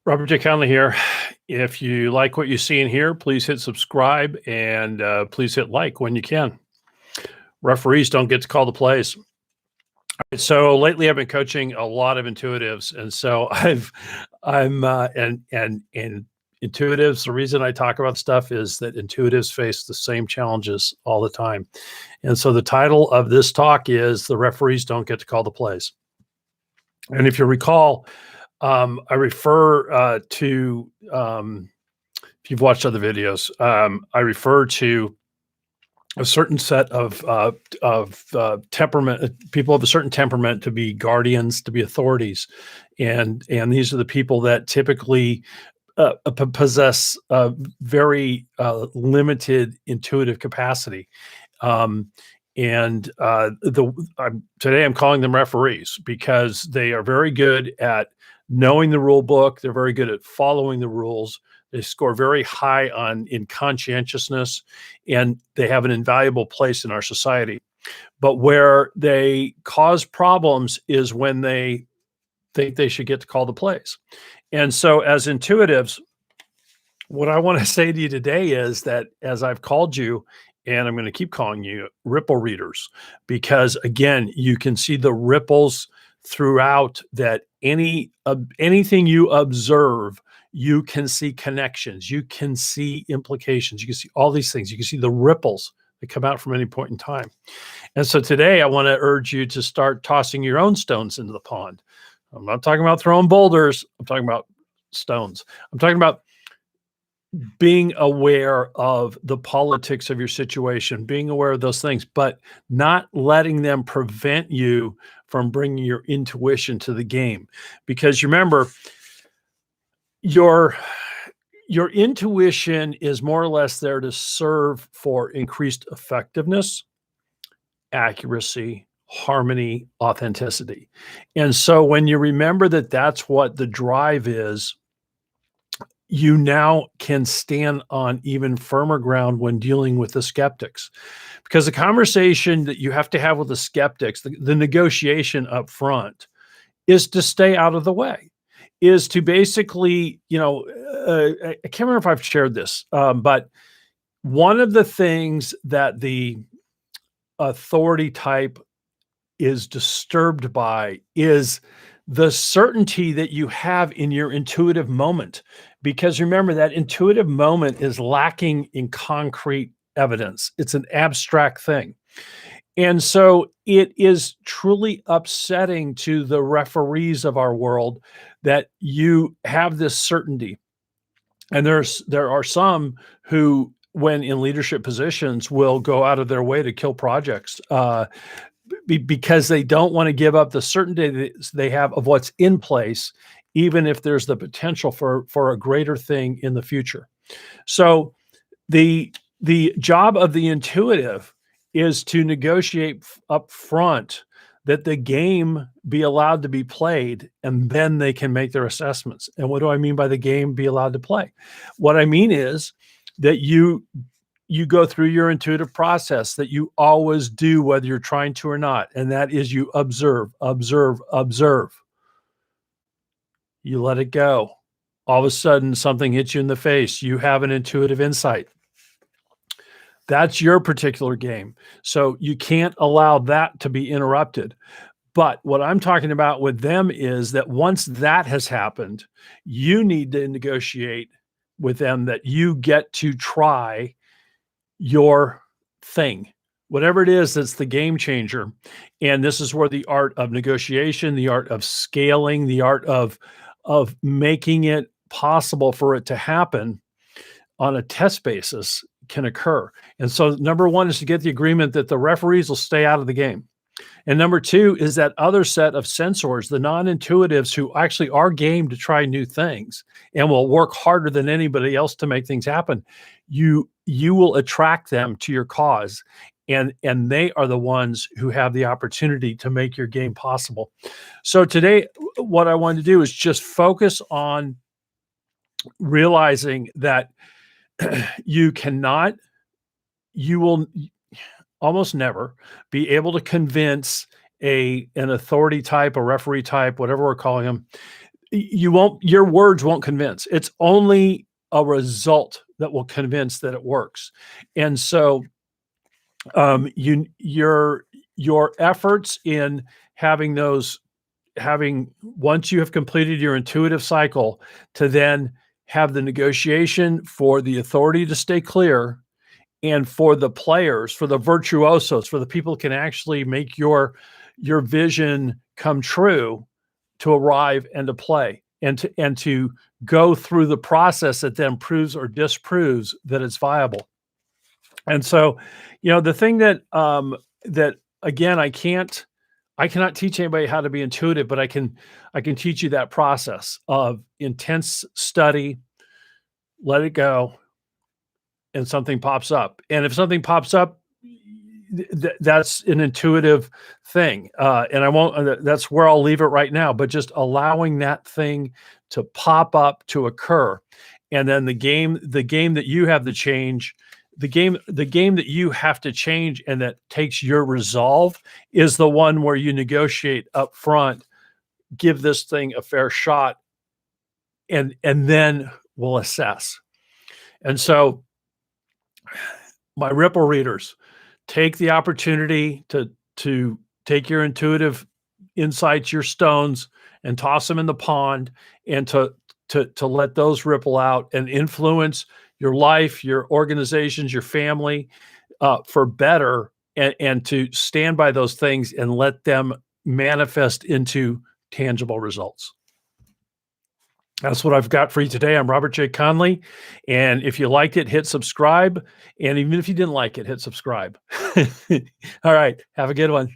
Robert J. Conley here. If you like what you see in here, please hit subscribe and please hit like when you can. Referees don't get to call the plays. So lately, I've been coaching a lot of intuitives, and so and intuitives. The reason I talk about stuff is that intuitives face the same challenges all the time, and so the title of this talk is "The Referees Don't Get to Call the Plays." And if you recall, I refer to if you've watched other videos, I refer to a certain set of temperament, people of a certain temperament to be guardians, to be authorities, and these are the people that typically possess a very limited intuitive capacity. Um, and today I'm calling them referees because they are very good at knowing the rule book. They're very good at following the rules. They score very high in conscientiousness, and they have an invaluable place in our society. But where they cause problems is when they think they should get to call the plays. And so, as intuitives, what I want to say to you today is that as I've called you, and I'm going to keep calling you ripple readers, because again, you can see the ripples throughout that anything you observe, you can see connections, you can see implications, you can see all these things, you can see the ripples that come out from any point in time. And so today I want to urge you to start tossing your own stones into the pond. I'm not talking about throwing boulders, I'm talking about stones. I'm talking about being aware of the politics of your situation, being aware of those things, but not letting them prevent you from bringing your intuition to the game. Because you remember, your your intuition is more or less there to serve for increased effectiveness, accuracy, harmony, authenticity. And so when you remember that that's what the drive is, you now can stand on even firmer ground when dealing with the skeptics. Because the conversation that you have to have with the skeptics, the negotiation up front, is to stay out of the way, is to basically, I can't remember if I've shared this, but one of the things that the authority type is disturbed by is the certainty that you have in your intuitive moment. Because remember, that intuitive moment is lacking in concrete evidence, it's an abstract thing. And so it is truly upsetting to the referees of our world that you have this certainty. And there are some who, when in leadership positions, will go out of their way to kill projects because they don't want to give up the certainty that they have of what's in place, even if there's the potential for a greater thing in the future. So the job of the intuitive is to negotiate up front that the game be allowed to be played, and then they can make their assessments. And what do I mean by the game be allowed to play? What I mean is that you go through your intuitive process that you always do, whether you're trying to or not. And that is you observe, observe, observe. You let it go. All of a sudden, something hits you in the face. You have an intuitive insight. That's your particular game. So you can't allow that to be interrupted. But what I'm talking about with them is that once that has happened, you need to negotiate with them that you get to try your thing, whatever it is that's the game changer. And this is where the art of negotiation, the art of scaling, the art of making it possible for it to happen on a test basis can occur. And so number one is to get the agreement that the referees will stay out of the game. And number two is that other set of sensors, the non-intuitives who actually are game to try new things and will work harder than anybody else to make things happen. You will attract them to your cause, and they are the ones who have the opportunity to make your game possible. So today, what I wanted to do is just focus on realizing that you will almost never be able to convince an authority type, a referee type, whatever we're calling them, your words won't convince. It's only a result that will convince that it works. And so your efforts in having once you have completed your intuitive cycle, to then have the negotiation for the authority to stay clear, and for the players, for the virtuosos, for the people who can actually make your vision come true, to arrive and to play, and to go through the process that then proves or disproves that it's viable. And so, the thing that that again, I cannot teach anybody how to be intuitive, but I can teach you that process of intense study, let it go, and something pops up. And if something pops up, that's an intuitive thing. And I won't, that's where I'll leave it right now, but just allowing that thing to pop up, to occur. And then the game that you have to change, the game that you have to change, and that takes your resolve, is the one where you negotiate up front, give this thing a fair shot, and then we'll assess. And so, my Ripple readers, take the opportunity to take your intuitive insights, your stones, and toss them in the pond, and to let those ripple out and influence your life, your organizations, your family, for better, and to stand by those things and let them manifest into tangible results. That's what I've got for you today. I'm Robert J. Conley. And if you liked it, hit subscribe. And even if you didn't like it, hit subscribe. All right. Have a good one.